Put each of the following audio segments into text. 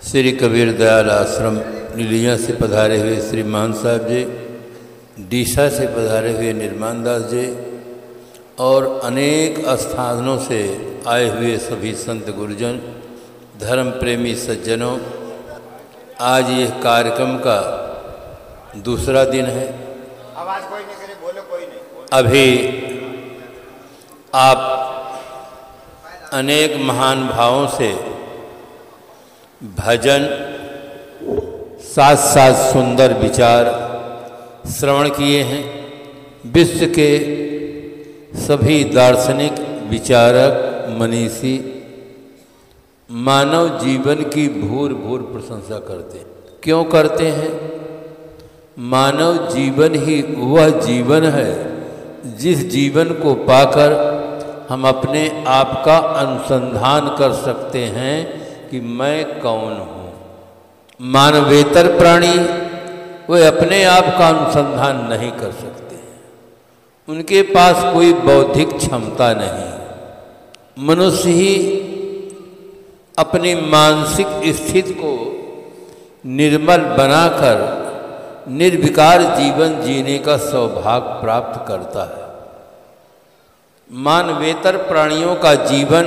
श्री कबीर दयाल आश्रम लीलिया से पधारे हुए श्री मान साहब जी, डीसा से पधारे हुए निर्माण दास जी और अनेक स्थानों से आए हुए सभी संत गुरुजन, धर्म प्रेमी सज्जनों, आज ये कार्यक्रम का दूसरा दिन है। आवाज कोई नहीं करे, बोलो कोई नहीं। अभी आप अनेक महान भावों से भजन साथ साथ सुंदर विचार श्रवण किए हैं। विश्व के सभी दार्शनिक विचारक मनीषी मानव जीवन की भूर भूर प्रशंसा करते हैं। क्यों करते हैं? मानव जीवन ही वह जीवन है जिस जीवन को पाकर हम अपने आप का अनुसंधान कर सकते हैं कि मैं कौन हूँ। मानवेतर प्राणी वे अपने आप का अनुसंधान नहीं कर सकते हैं, उनके पास कोई बौद्धिक क्षमता नहीं। मनुष्य ही अपनी मानसिक स्थिति को निर्मल बनाकर निर्विकार जीवन जीने का सौभाग्य प्राप्त करता है। मानवेतर प्राणियों का जीवन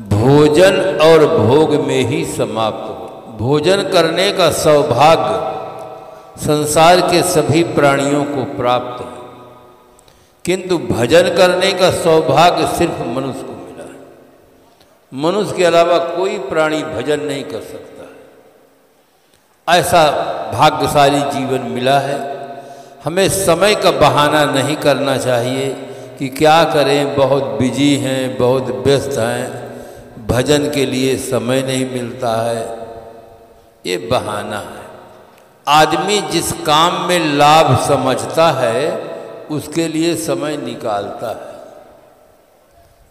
भोजन और भोग में ही समाप्त हो। भोजन करने का सौभाग्य संसार के सभी प्राणियों को प्राप्त है, किंतु भजन करने का सौभाग्य सिर्फ मनुष्य को मिला है। मनुष्य के अलावा कोई प्राणी भजन नहीं कर सकता है। ऐसा भाग्यशाली जीवन मिला है। हमें समय का बहाना नहीं करना चाहिए कि क्या करें, बहुत बिजी हैं, बहुत व्यस्त हैं, भजन के लिए समय नहीं मिलता है। ये बहाना है। आदमी जिस काम में लाभ समझता है उसके लिए समय निकालता है।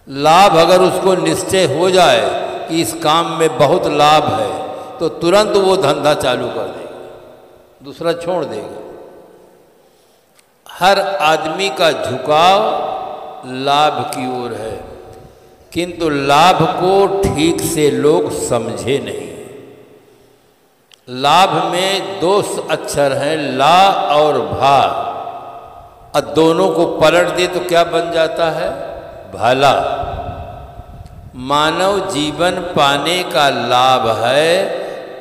लाभ अगर उसको निश्चय हो जाए कि इस काम में बहुत लाभ है तो तुरंत वो धंधा चालू कर देगा, दूसरा छोड़ देगा। हर आदमी का झुकाव लाभ की ओर है, किंतु लाभ को ठीक से लोग समझे नहीं। लाभ में दो अक्षर हैं, ला और भा, और दोनों को पलट दे तो क्या बन जाता है? भला। मानव जीवन पाने का लाभ है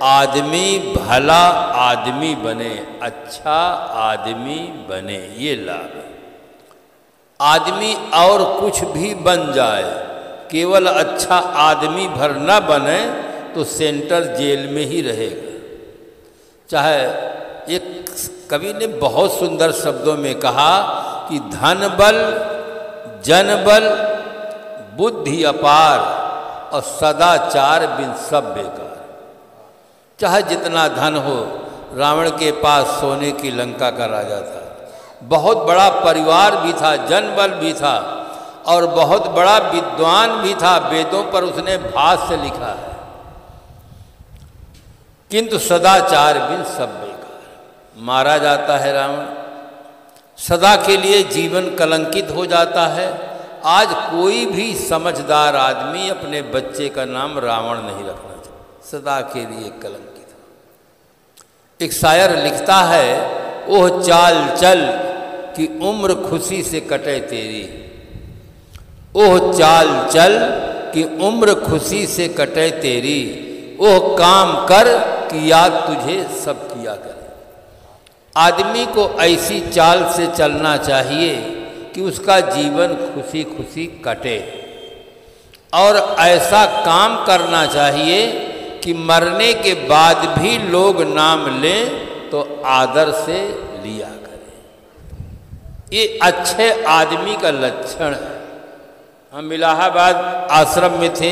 आदमी भला आदमी बने, अच्छा आदमी बने, ये लाभ है। आदमी और कुछ भी बन जाए, केवल अच्छा आदमी भर न बने तो सेंटर जेल में ही रहेगा। चाहे एक कवि ने बहुत सुंदर शब्दों में कहा कि धन बल, जन बल, बुद्धि अपार और सदाचार बिन सब बेकार। चाहे जितना धन हो, रावण के पास सोने की लंका का राजा था, बहुत बड़ा परिवार भी था, जनबल भी था और बहुत बड़ा विद्वान भी था, वेदों पर उसने भाष्य लिखा है, किंतु सदाचार बिन सब बेकार। मारा जाता है रावण, सदा के लिए जीवन कलंकित हो जाता है। आज कोई भी समझदार आदमी अपने बच्चे का नाम रावण नहीं रखना चाहिए, सदा के लिए कलंकित। एक शायर लिखता है, ओह चाल चल कि उम्र खुशी से कटे तेरी, ओह चाल चल कि उम्र खुशी से कटे तेरी, ओह काम कर कि याद तुझे सब किया करे। आदमी को ऐसी चाल से चलना चाहिए कि उसका जीवन खुशी खुशी कटे, और ऐसा काम करना चाहिए कि मरने के बाद भी लोग नाम लें तो आदर से लिया करें। ये अच्छे आदमी का लक्षण है। हम इलाहाबाद आश्रम में थे,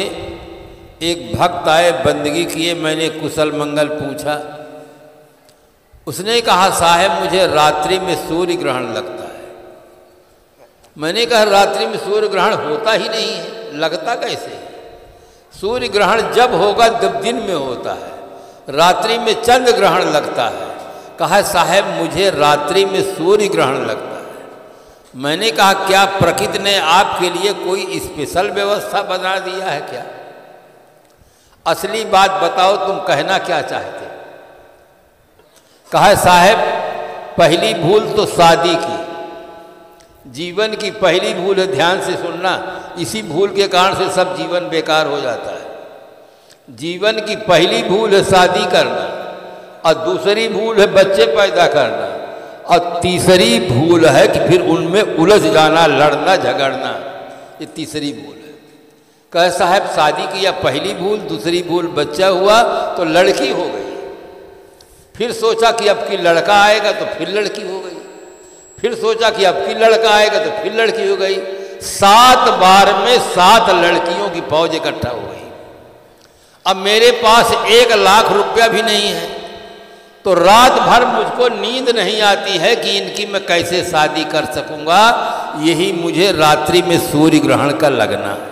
एक भक्त आए, बंदगी किए, मैंने कुशल मंगल पूछा। उसने कहा, साहब मुझे रात्रि में सूर्य ग्रहण लगता है। मैंने कहा, रात्रि में सूर्य ग्रहण होता ही नहीं है, लगता कैसे? सूर्य ग्रहण जब होगा जब दिन में होता है, रात्रि में चंद्र ग्रहण लगता है। कहा, साहब मुझे रात्रि में सूर्य ग्रहण लगता है। मैंने कहा, क्या प्रकृति ने आपके लिए कोई स्पेशल व्यवस्था बना दिया है क्या? असली बात बताओ, तुम कहना क्या चाहते? कहा साहब, पहली भूल तो शादी की, जीवन की पहली भूल है, ध्यान से सुनना। इसी भूल के कारण से सब जीवन बेकार हो जाता है। जीवन की पहली भूल है शादी करना, और दूसरी भूल है बच्चे पैदा करना, और तीसरी भूल है कि फिर उनमें उलझ जाना, लड़ना झगड़ना। ये तीसरी भूल है। कह साहब, शादी की या पहली भूल, दूसरी भूल बच्चा हुआ तो लड़की हो गई। फिर सोचा कि अब की लड़का आएगा तो फिर लड़की हो गई। फिर सोचा कि अब की लड़का आएगा तो फिर लड़की हो गई। 7 बार में 7 लड़कियों की फौज इकट्ठा हो गई। अब मेरे पास 1 लाख रुपया भी नहीं है, तो रात भर मुझको नींद नहीं आती है कि इनकी मैं कैसे शादी कर सकूंगा। यही मुझे रात्रि में सूर्य ग्रहण का लगना है।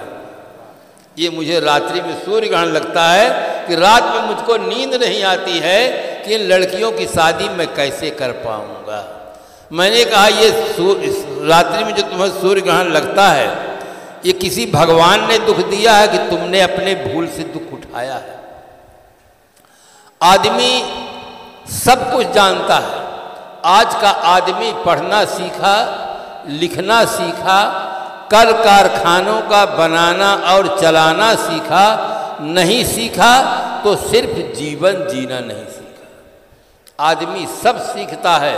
ये मुझे रात्रि में सूर्य ग्रहण लगता है कि रात में मुझको नींद नहीं आती है कि इन लड़कियों की शादी मैं कैसे कर पाऊंगा। मैंने कहा, ये रात्रि में जो तुम्हें सूर्य ग्रहण लगता है, ये किसी भगवान ने दुख दिया है कि तुमने अपने भूल से दुख उठाया है? आदमी सब कुछ जानता है। आज का आदमी पढ़ना सीखा, लिखना सीखा, कल कारखानों का बनाना और चलाना सीखा, नहीं सीखा तो सिर्फ जीवन जीना नहीं सीखा। आदमी सब सीखता है,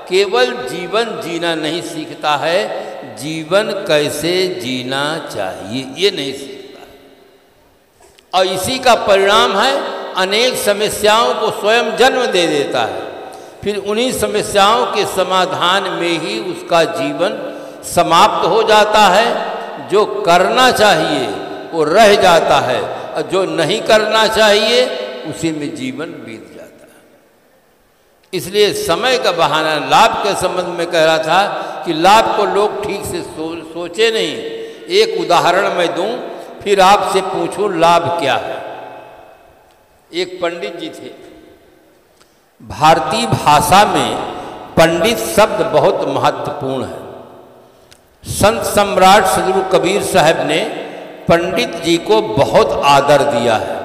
केवल जीवन जीना नहीं सीखता है। जीवन कैसे जीना चाहिए ये नहीं सीखता है। और इसी का परिणाम है अनेक समस्याओं को स्वयं जन्म दे देता है। फिर उन्हीं समस्याओं के समाधान में ही उसका जीवन समाप्त हो जाता है। जो करना चाहिए वो रह जाता है, और जो नहीं करना चाहिए उसी में जीवन बीत जाता है। इसलिए समय का बहाना, लाभ के संबंध में कह रहा था कि लाभ को लोग ठीक से सोचे नहीं। एक उदाहरण मैं दूं, फिर आपसे पूछूं लाभ क्या है। एक पंडित जी थे। भारतीय भाषा में पंडित शब्द बहुत महत्वपूर्ण है। संत सम्राट सदगुरु कबीर साहब ने पंडित जी को बहुत आदर दिया है।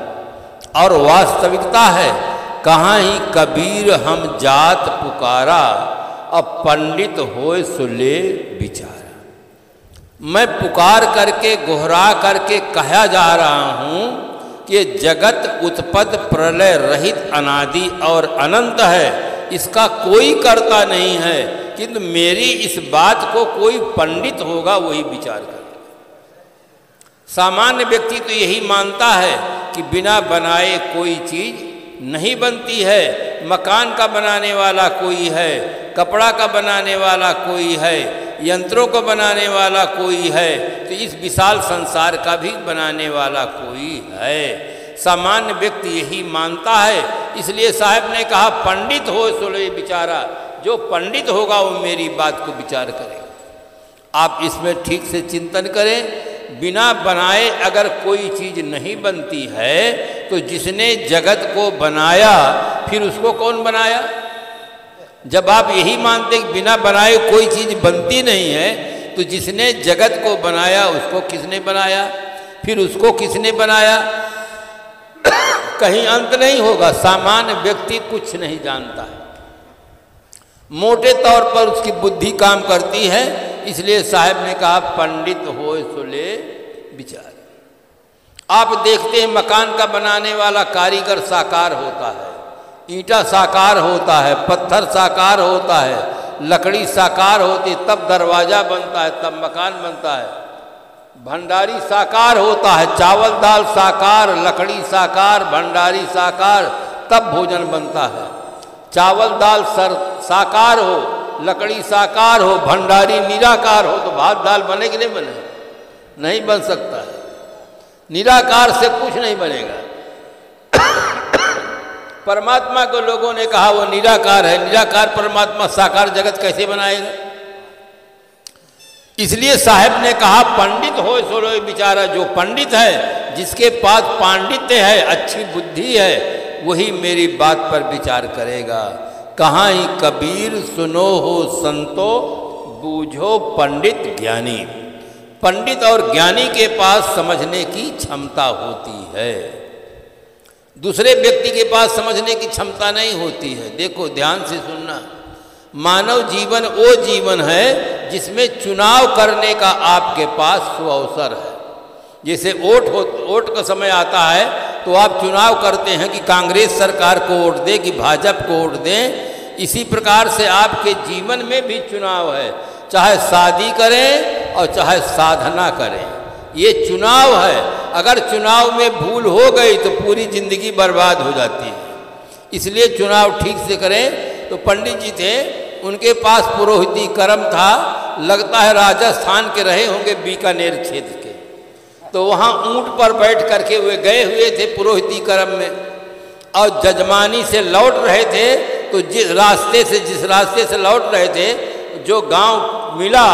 और वास्तविकता है, कहाँ ही कबीर हम जात पुकारा, अब पंडित होए सुले बिचारा। मैं पुकार करके गोहरा करके कहा जा रहा हूँ कि जगत उत्पत्ति प्रलय रहित अनादि और अनंत है, इसका कोई कर्ता नहीं है। किंतु मेरी इस बात को कोई पंडित होगा वही विचार करेगा। सामान्य व्यक्ति तो यही मानता है कि बिना बनाए कोई चीज नहीं बनती है। मकान का बनाने वाला कोई है, कपड़ा का बनाने वाला कोई है, यंत्रों को बनाने वाला कोई है, तो इस विशाल संसार का भी बनाने वाला कोई है। सामान्य व्यक्ति यही मानता है। इसलिए साहब ने कहा, पंडित हो सुले बिचारा। जो पंडित होगा वो मेरी बात को विचार करेगा। आप इसमें ठीक से चिंतन करें। बिना बनाए अगर कोई चीज नहीं बनती है, तो जिसने जगत को बनाया फिर उसको कौन बनाया? जब आप यही मानते कि बिना बनाए कोई चीज बनती नहीं है, तो जिसने जगत को बनाया उसको किसने बनाया? फिर उसको किसने बनाया? कहीं अंत नहीं होगा। सामान्य व्यक्ति कुछ नहीं जानता है। मोटे तौर पर उसकी बुद्धि काम करती है। इसलिए साहब ने कहा, पंडित होए सुले बिचारे। आप देखते हैं मकान का बनाने वाला कारीगर साकार होता है, ईंटा साकार होता है, पत्थर साकार होता है, लकड़ी साकार होती, तब दरवाजा बनता है, तब मकान बनता है। भंडारी साकार होता है, चावल दाल साकार, लकड़ी साकार, भंडारी साकार, तब भोजन बनता है। चावल दाल साकार हो, लकड़ी साकार हो, भंडारी निराकार हो, तो भात दाल बने कि नहीं बने? नहीं बन सकता है। निराकार से कुछ नहीं बनेगा। परमात्मा को लोगों ने कहा वो निराकार है। निराकार परमात्मा साकार जगत कैसे बनाएगा? इसलिए साहब ने कहा, पंडित हो सोलो बिचारा। जो पंडित है, जिसके पास पांडित्य है, अच्छी बुद्धि है, वही मेरी बात पर विचार करेगा। कहाँ ही कबीर सुनो हो संतो, बूझो पंडित ज्ञानी। पंडित और ज्ञानी के पास समझने की क्षमता होती है। दूसरे व्यक्ति के पास समझने की क्षमता नहीं होती है। देखो ध्यान से सुनना, मानव जीवन वो जीवन है जिसमें चुनाव करने का आपके पास सुअवसर है। जैसे वोट का समय आता है तो आप चुनाव करते हैं कि कांग्रेस सरकार को वोट दें कि भाजपा को वोट दें। इसी प्रकार से आपके जीवन में भी चुनाव है, चाहे शादी करें और चाहे साधना करें, ये चुनाव है। अगर चुनाव में भूल हो गई तो पूरी जिंदगी बर्बाद हो जाती है। इसलिए चुनाव ठीक से करें। तो पंडित जी थे, उनके पास पुरोहिती कर्म था, लगता है राजस्थान के रहे होंगे, बीकानेर क्षेत्र के। तो वहाँ ऊंट पर बैठ करके वे गए हुए थे पुरोहिती कर्म में, और जजमानी से लौट रहे थे। तो जिस रास्ते से लौट रहे थे, जो गांव मिला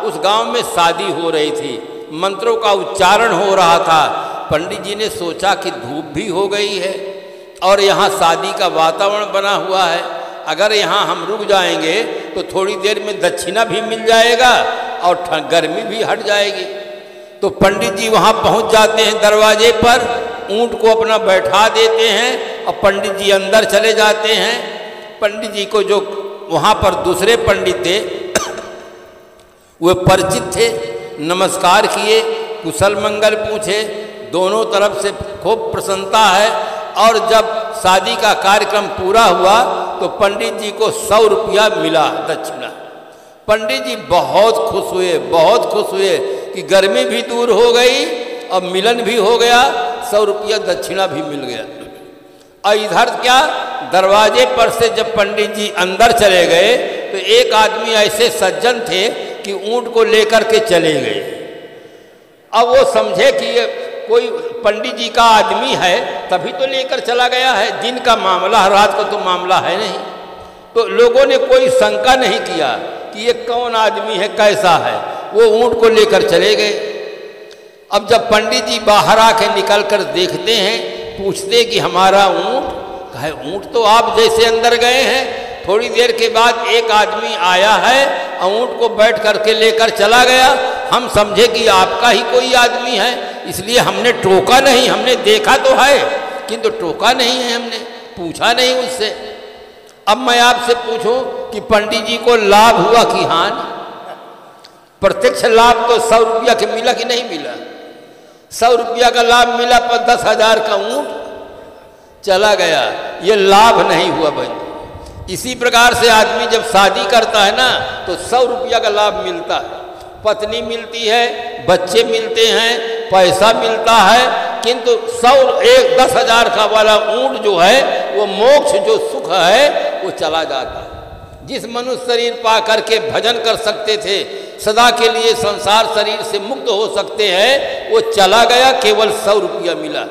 उस गांव में शादी हो रही थी, मंत्रों का उच्चारण हो रहा था। पंडित जी ने सोचा कि धूप भी हो गई है और यहाँ शादी का वातावरण बना हुआ है, अगर यहाँ हम रुक जाएंगे तो थोड़ी देर में दक्षिणा भी मिल जाएगा और गर्मी भी हट जाएगी। तो पंडित जी वहाँ पहुँच जाते हैं दरवाजे पर, ऊंट को अपना बैठा देते हैं और पंडित जी अंदर चले जाते हैं। पंडित जी को जो वहाँ पर दूसरे पंडित थे वे परिचित थे, नमस्कार किए, कुशल मंगल पूछे, दोनों तरफ से खूब प्रसन्नता है। और जब शादी का कार्यक्रम पूरा हुआ तो पंडित जी को 100 रुपया मिला दक्षिणा। पंडित जी बहुत खुश हुए कि गर्मी भी दूर हो गई और मिलन भी हो गया, 100 रुपया दक्षिणा भी मिल गया। और इधर क्या, दरवाजे पर से जब पंडित जी अंदर चले गए तो एक आदमी ऐसे सज्जन थे कि ऊंट को लेकर के चले गए। अब वो समझे कि ये कोई पंडित जी का आदमी है तभी तो लेकर चला गया है, दिन का मामला, रात का तो मामला है नहीं। तो लोगों ने कोई शंका नहीं किया कि ये कौन आदमी है, कैसा है। वो ऊंट को लेकर चले गए। अब जब पंडित जी बाहर आके निकल कर देखते हैं, पूछते कि हमारा ऊंट कहे, ऊंट तो आप जैसे अंदर गए हैं, थोड़ी देर के बाद एक आदमी आया है और ऊंट को बैठ करके लेकर चला गया। हम समझे कि आपका ही कोई आदमी है, इसलिए हमने टोका नहीं, हमने देखा तो है किंतु टोका नहीं है, हमने पूछा नहीं उससे। अब मैं आपसे पूछूं कि पंडित जी को लाभ हुआ कि हानि? प्रत्यक्ष लाभ तो 100 रुपया के मिला कि नहीं मिला? 100 रुपया का लाभ मिला पर 10,000 का ऊंट चला गया, ये लाभ नहीं हुआ भाई। इसी प्रकार से आदमी जब शादी करता है ना तो 100 रुपया का लाभ मिलता है, पत्नी मिलती है, बच्चे मिलते हैं, पैसा मिलता है, किंतु 10,000 का वाला ऊंट जो है वो मोक्ष जो सुख है वो चला जाता है। जिस मनुष्य शरीर पा करके भजन कर सकते थे, सदा के लिए संसार शरीर से मुक्त हो सकते हैं, वो चला गया, केवल 100 रुपया मिला।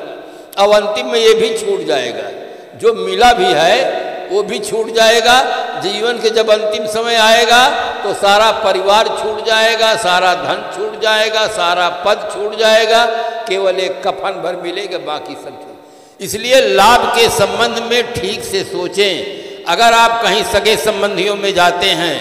अब अंतिम में ये भी छूट जाएगा, जो मिला भी है वो भी छूट जाएगा। जीवन के जब अंतिम समय आएगा तो सारा परिवार छूट जाएगा, सारा धन छूट जाएगा, सारा पद छूट जाएगा, केवल एक कफन भर मिलेगा, बाकी सब छूट। इसलिए लाभ के संबंध में ठीक से सोचें। अगर आप कहीं सगे संबंधियों में जाते हैं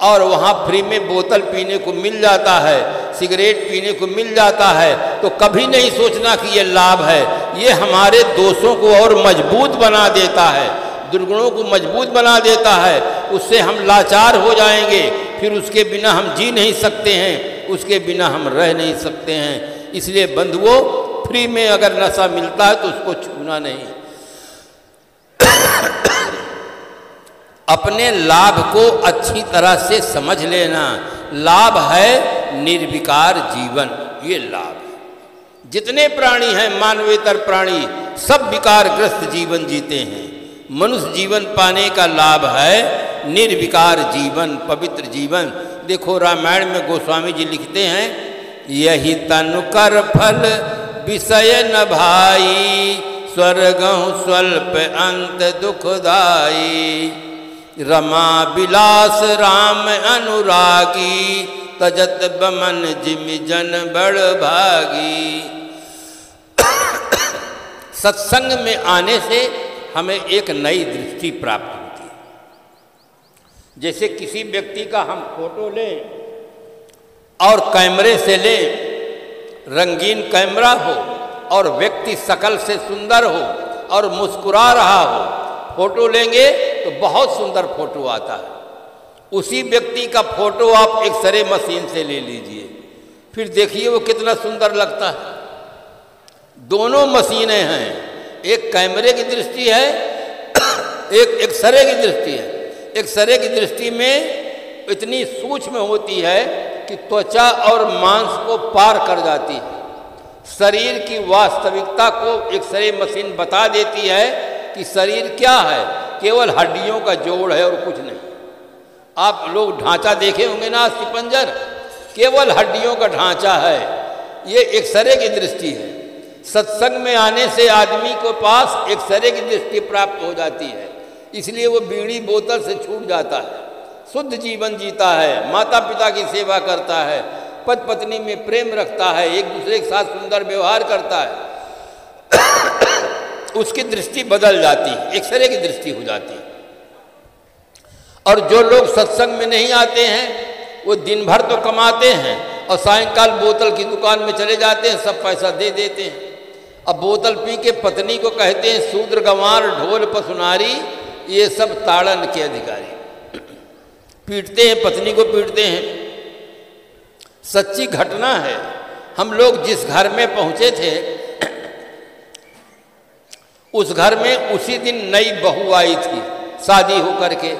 और वहाँ फ्री में बोतल पीने को मिल जाता है, सिगरेट पीने को मिल जाता है, तो कभी नहीं सोचना कि ये लाभ है। ये हमारे दोषों को और मजबूत बना देता है, दुर्गुणों को मजबूत बना देता है, उससे हम लाचार हो जाएंगे, फिर उसके बिना हम जी नहीं सकते हैं, उसके बिना हम रह नहीं सकते हैं। इसलिए बंधुओं, फ्री में अगर नशा मिलता है तो उसको छूना नहीं। अपने लाभ को अच्छी तरह से समझ लेना। लाभ है निर्विकार जीवन, ये लाभ है। जितने प्राणी हैं मानवेतर प्राणी, सब विकारग्रस्त जीवन जीते हैं। मनुष्य जीवन पाने का लाभ है निर्विकार जीवन, पवित्र जीवन। देखो रामायण में गोस्वामी जी लिखते हैं, यही तनु कर फल विषय न भाई, स्वर्गहु स्वल्प अंत दुखदाई। रमा विलास राम अनुरागी, तजत बमन जिम जन बड़ भागी। सत्संग में आने से हमें एक नई दृष्टि प्राप्त होती है। जैसे किसी व्यक्ति का हम फोटो लें और कैमरे से लें, रंगीन कैमरा हो और व्यक्ति शकल से सुंदर हो, और मुस्कुरा रहा हो, फोटो लेंगे तो बहुत सुंदर फोटो आता है। उसी व्यक्ति का फोटो आप एक्सरे मशीन से ले लीजिए, फिर देखिए वो कितना सुंदर लगता है। दोनों मशीनें हैं, एक कैमरे की दृष्टि है, एक एक्सरे की दृष्टि है। एक्सरे की दृष्टि में इतनी सूक्ष्म होती है कि त्वचा और मांस को पार कर जाती है। शरीर की वास्तविकता को एक्सरे मशीन बता देती है कि शरीर क्या है, केवल हड्डियों का जोड़ है और कुछ नहीं। आप लोग ढांचा देखे होंगे ना, अस्थिपंजर केवल हड्डियों का ढांचा है। ये एक्सरे की दृष्टि है। सत्संग में आने से आदमी को पास एक्सरे की दृष्टि प्राप्त हो जाती है, इसलिए वो बीड़ी बोतल से छूट जाता है, शुद्ध जीवन जीता है, माता पिता की सेवा करता है, पति पत्नी में प्रेम रखता है, एक दूसरे के साथ सुंदर व्यवहार करता है। उसकी दृष्टि बदल जाती है, एक्सरे की दृष्टि हो जाती है। और जो लोग सत्संग में नहीं आते हैं वो दिन भर तो कमाते हैं और सायंकाल बोतल की दुकान में चले जाते हैं, सब पैसा दे देते हैं। अब बोतल पी के पत्नी को कहते हैं शूद्र गंवार ढोल पसुनारी, ये सब ताड़न के अधिकारी। पीटते हैं, पत्नी को पीटते हैं। सच्ची घटना है। हम लोग जिस घर में पहुंचे थे उस घर में उसी दिन नई बहू आई थी शादी होकर के,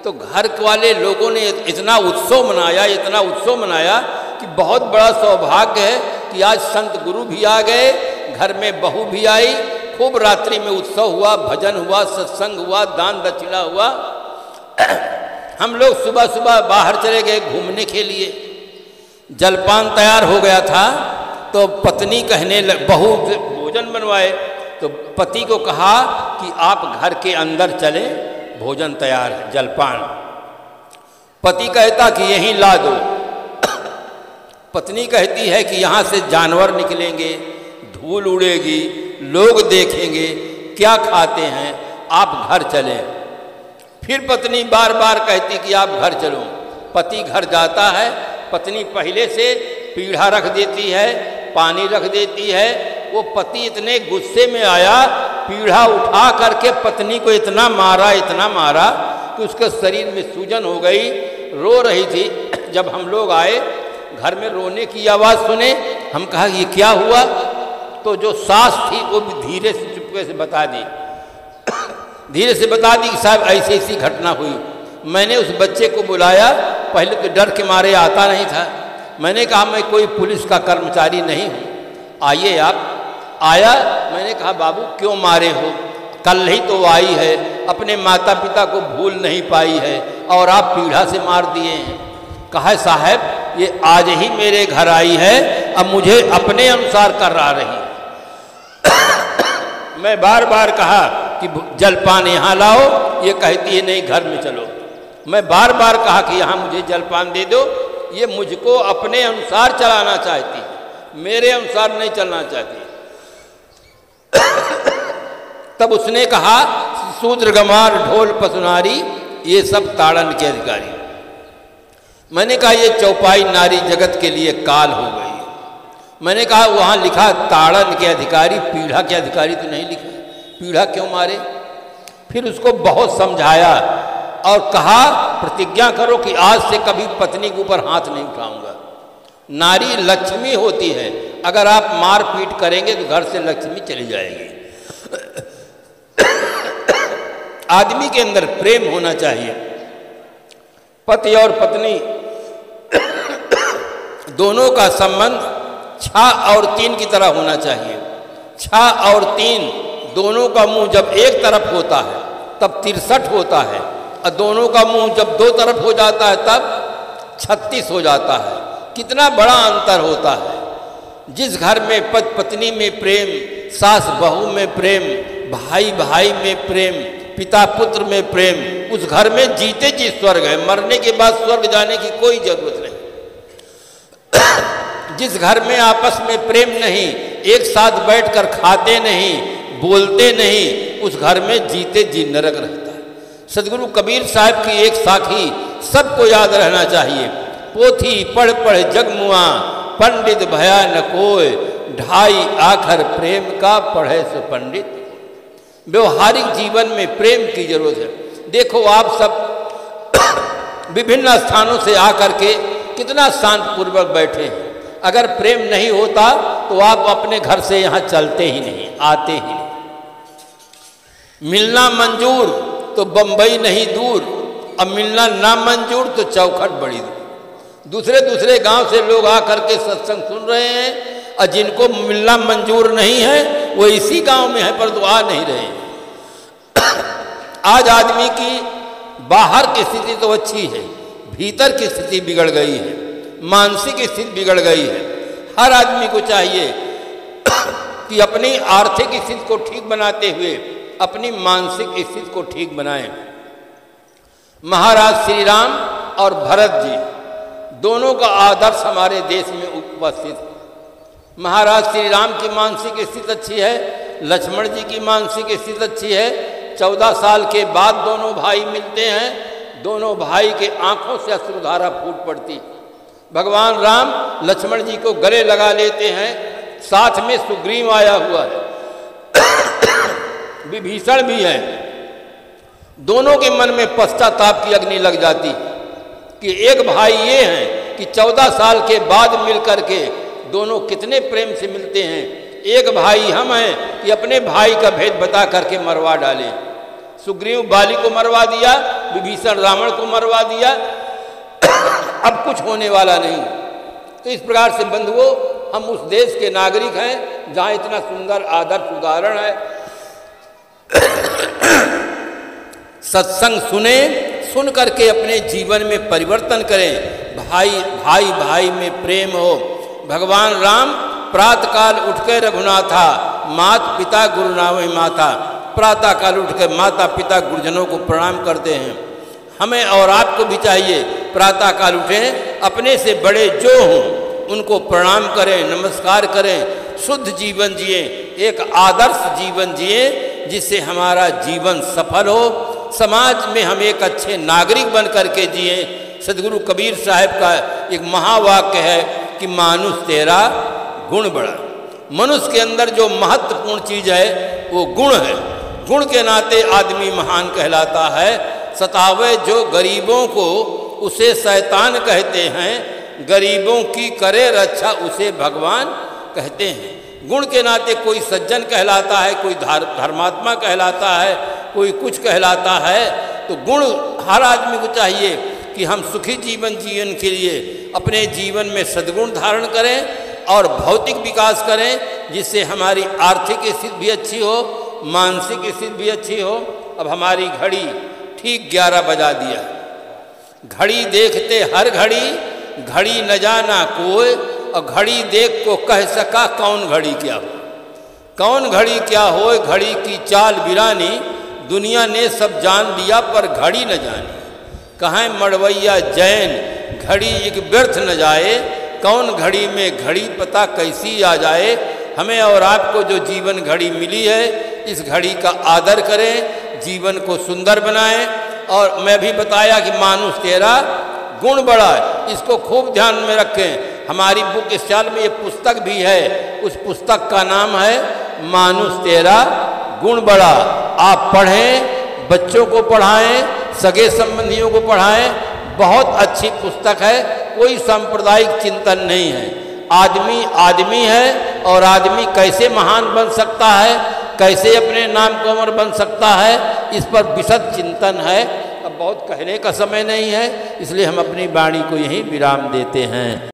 तो घर वाले लोगों ने इतना उत्सव मनाया, इतना उत्सव मनाया कि बहुत बड़ा सौभाग्य है कि आज संत गुरु भी आ गए, घर में बहू भी आई, खूब रात्रि में उत्सव हुआ, भजन हुआ, सत्संग हुआ, दान दक्षिणा हुआ। हम लोग सुबह सुबह बाहर चले गए घूमने के लिए। जलपान तैयार हो गया था तो पत्नी कहने बहू भोजन बनवाए, तो पति को कहा कि आप घर के अंदर चले, भोजन तैयार है, जलपान। पति कहता कि यहीं ला दो। पत्नी कहती है कि यहाँ से जानवर निकलेंगे, धूल उड़ेगी, लोग देखेंगे क्या खाते हैं, आप घर चलें। फिर पत्नी बार बार कहती कि आप घर चलो। पति घर जाता है, पत्नी पहले से पीढ़ा रख देती है, पानी रख देती है। वो पति इतने गुस्से में आया, पीढ़ा उठा करके पत्नी को इतना मारा कि उसके शरीर में सूजन हो गई, रो रही थी। जब हम लोग आए, घर में रोने की आवाज़ सुने, हम कहा ये क्या हुआ? तो जो सास थी वो भी धीरे से चुपके से बता दी, धीरे से बता दी कि साहब ऐसी ऐसी घटना हुई। मैंने उस बच्चे को बुलाया, पहले तो डर के मारे आता नहीं था। मैंने कहा मैं कोई पुलिस का कर्मचारी नहीं हूँ, आइए आप। आया, मैंने कहा बाबू क्यों मारे हो? कल ही तो आई है, अपने माता पिता को भूल नहीं पाई है और आप पीढ़ा से मार दिए हैं। कहा साहब ये आज ही मेरे घर आई है, अब मुझे अपने अनुसार करा रही है। मैं बार बार कहा कि जलपान यहाँ लाओ, ये कहती है नहीं घर में चलो। मैं बार बार कहा कि यहाँ मुझे जलपान दे दो, ये मुझको अपने अनुसार चलाना चाहती है, मेरे अनुसार नहीं चलना चाहती। तब उसने कहा शूद्र गंवार ढोल पसुनारी, ये सब ताड़न के अधिकारी। मैंने कहा ये चौपाई नारी जगत के लिए काल हो गई। मैंने कहा वहाँ लिखा ताड़न के अधिकारी, पीढ़ा के अधिकारी तो नहीं लिखा, पीढ़ा क्यों मारे? फिर उसको बहुत समझाया और कहा प्रतिज्ञा करो कि आज से कभी पत्नी के ऊपर हाथ नहीं उठाऊंगा। नारी लक्ष्मी होती है, अगर आप मार पीट करेंगे तो घर से लक्ष्मी चली जाएगी। आदमी के अंदर प्रेम होना चाहिए। पति और पत्नी दोनों का संबंध 6 और 3 की तरह होना चाहिए। 6 और 3 दोनों का मुंह जब एक तरफ होता है तब 63 होता है, और दोनों का मुंह जब 2 तरफ हो जाता है तब 36 हो जाता है। कितना बड़ा अंतर होता है। जिस घर में पति पत्नी में प्रेम, सास बहू में प्रेम, भाई भाई में प्रेम, पिता पुत्र में प्रेम, उस घर में जीते जी स्वर्ग है, मरने के बाद स्वर्ग जाने की कोई जरूरत नहीं। जिस घर में आपस में प्रेम नहीं, एक साथ बैठकर खाते नहीं, बोलते नहीं, उस घर में जीते जी नरक रहता है। सदगुरु कबीर साहब की एक साखी सबको याद रहना चाहिए। पोथी पढ़ पढ़ जगमुआ, पंडित भया न कोय, ढाई आखर प्रेम का पढ़े सो पंडित। व्यवहारिक जीवन में प्रेम की जरूरत है। देखो आप सब विभिन्न स्थानों से आकर के कितना शांतपूर्वक बैठे हैं। अगर प्रेम नहीं होता तो आप अपने घर से यहाँ चलते ही नहीं, आते ही नहीं। मिलना मंजूर तो बंबई नहीं दूर, अब मिलना ना मंजूर तो चौखट बड़ी दूर। दूसरे दूसरे गांव से लोग आकर के सत्संग सुन रहे हैं, और जिनको मिलना मंजूर नहीं है वो इसी गांव में है पर तो आ नहीं रहे हैं। आज आदमी की बाहर की स्थिति तो अच्छी है, भीतर की स्थिति बिगड़ गई है, मानसिक स्थिति बिगड़ गई है। हर आदमी को चाहिए कि अपनी आर्थिक स्थिति को ठीक बनाते हुए अपनी मानसिक स्थिति को ठीक बनाएं। महाराज श्री राम और भरत जी दोनों का आदर्श हमारे देश में उपस्थित है। महाराज श्री राम की मानसिक स्थिति अच्छी है, लक्ष्मण जी की मानसिक स्थिति अच्छी है। 14 साल के बाद दोनों भाई मिलते हैं, दोनों भाई के आंखों से अश्रुधारा फूट पड़ती। भगवान राम लक्ष्मण जी को गले लगा लेते हैं, साथ में सुग्रीव आया हुआ है, विभीषण भी है। दोनों के मन में पश्चाताप की अग्नि लग जाती कि एक भाई ये हैं कि 14 साल के बाद मिलकर के दोनों कितने प्रेम से मिलते हैं। एक भाई हम हैं कि अपने भाई का भेद बता करके मरवा डाले। सुग्रीव बाली को मरवा दिया, विभीषण रावण को मरवा दिया, अब कुछ होने वाला नहीं। तो इस प्रकार से बंधुओं, हम उस देश के नागरिक हैं जहाँ इतना सुंदर आदर्श उदाहरण है। सत्संग सुने, सुन करके अपने जीवन में परिवर्तन करें। भाई भाई भाई में प्रेम हो। भगवान राम प्रातःकाल उठकर रघुनाथा, मात पिता गुरु नावे माता, प्रातःकाल उठकर माता पिता गुरुजनों को प्रणाम करते हैं। हमें और आपको भी चाहिए प्रातःकाल उठें, अपने से बड़े जो हों उनको प्रणाम करें, नमस्कार करें, शुद्ध जीवन जिए, एक आदर्श जीवन जिए जिससे हमारा जीवन सफल हो। समाज में हम एक अच्छे नागरिक बन करके जिए। सदगुरु कबीर साहब का एक महावाक्य है कि मानुष तेरा गुण बड़ा। मनुष्य के अंदर जो महत्वपूर्ण चीज़ है वो गुण है। गुण के नाते आदमी महान कहलाता है। सतावे जो गरीबों को उसे शैतान कहते हैं, गरीबों की करे रक्षा उसे भगवान कहते हैं। गुण के नाते कोई सज्जन कहलाता है, कोई धर्मात्मा कहलाता है, कोई कुछ कहलाता है। तो गुण हर आदमी को चाहिए कि हम सुखी जीवन जीवन के लिए अपने जीवन में सद्गुण धारण करें और भौतिक विकास करें, जिससे हमारी आर्थिक स्थिति भी अच्छी हो, मानसिक स्थिति भी अच्छी हो। अब हमारी घड़ी ठीक 11 बजा दिया। घड़ी देखते हर घड़ी, घड़ी न जाना कोई, और घड़ी देख को कह सका कौन घड़ी क्या हो। कौन घड़ी क्या हो, घड़ी की चाल बिरानी, दुनिया ने सब जान लिया पर घड़ी न जानी। कहाँ मड़वैया जैन, घड़ी एक व्यर्थ न जाए, कौन घड़ी में घड़ी पता कैसी आ जाए। हमें और आपको जो जीवन घड़ी मिली है, इस घड़ी का आदर करें, जीवन को सुंदर बनाएं। और मैं भी बताया कि मानुष तेरा गुण बड़ा है, इसको खूब ध्यान में रखें। हमारी बुक स्टॉल में ये पुस्तक भी है, उस पुस्तक का नाम है मानुष तेरा गुण बड़ा। आप पढ़ें, बच्चों को पढ़ाएं, सगे संबंधियों को पढ़ाएं। बहुत अच्छी पुस्तक है, कोई सांप्रदायिक चिंतन नहीं है। आदमी आदमी है और आदमी कैसे महान बन सकता है, कैसे अपने नाम को अमर बन सकता है, इस पर विशद चिंतन है। अब बहुत कहने का समय नहीं है, इसलिए हम अपनी वाणी को यहीं विराम देते हैं।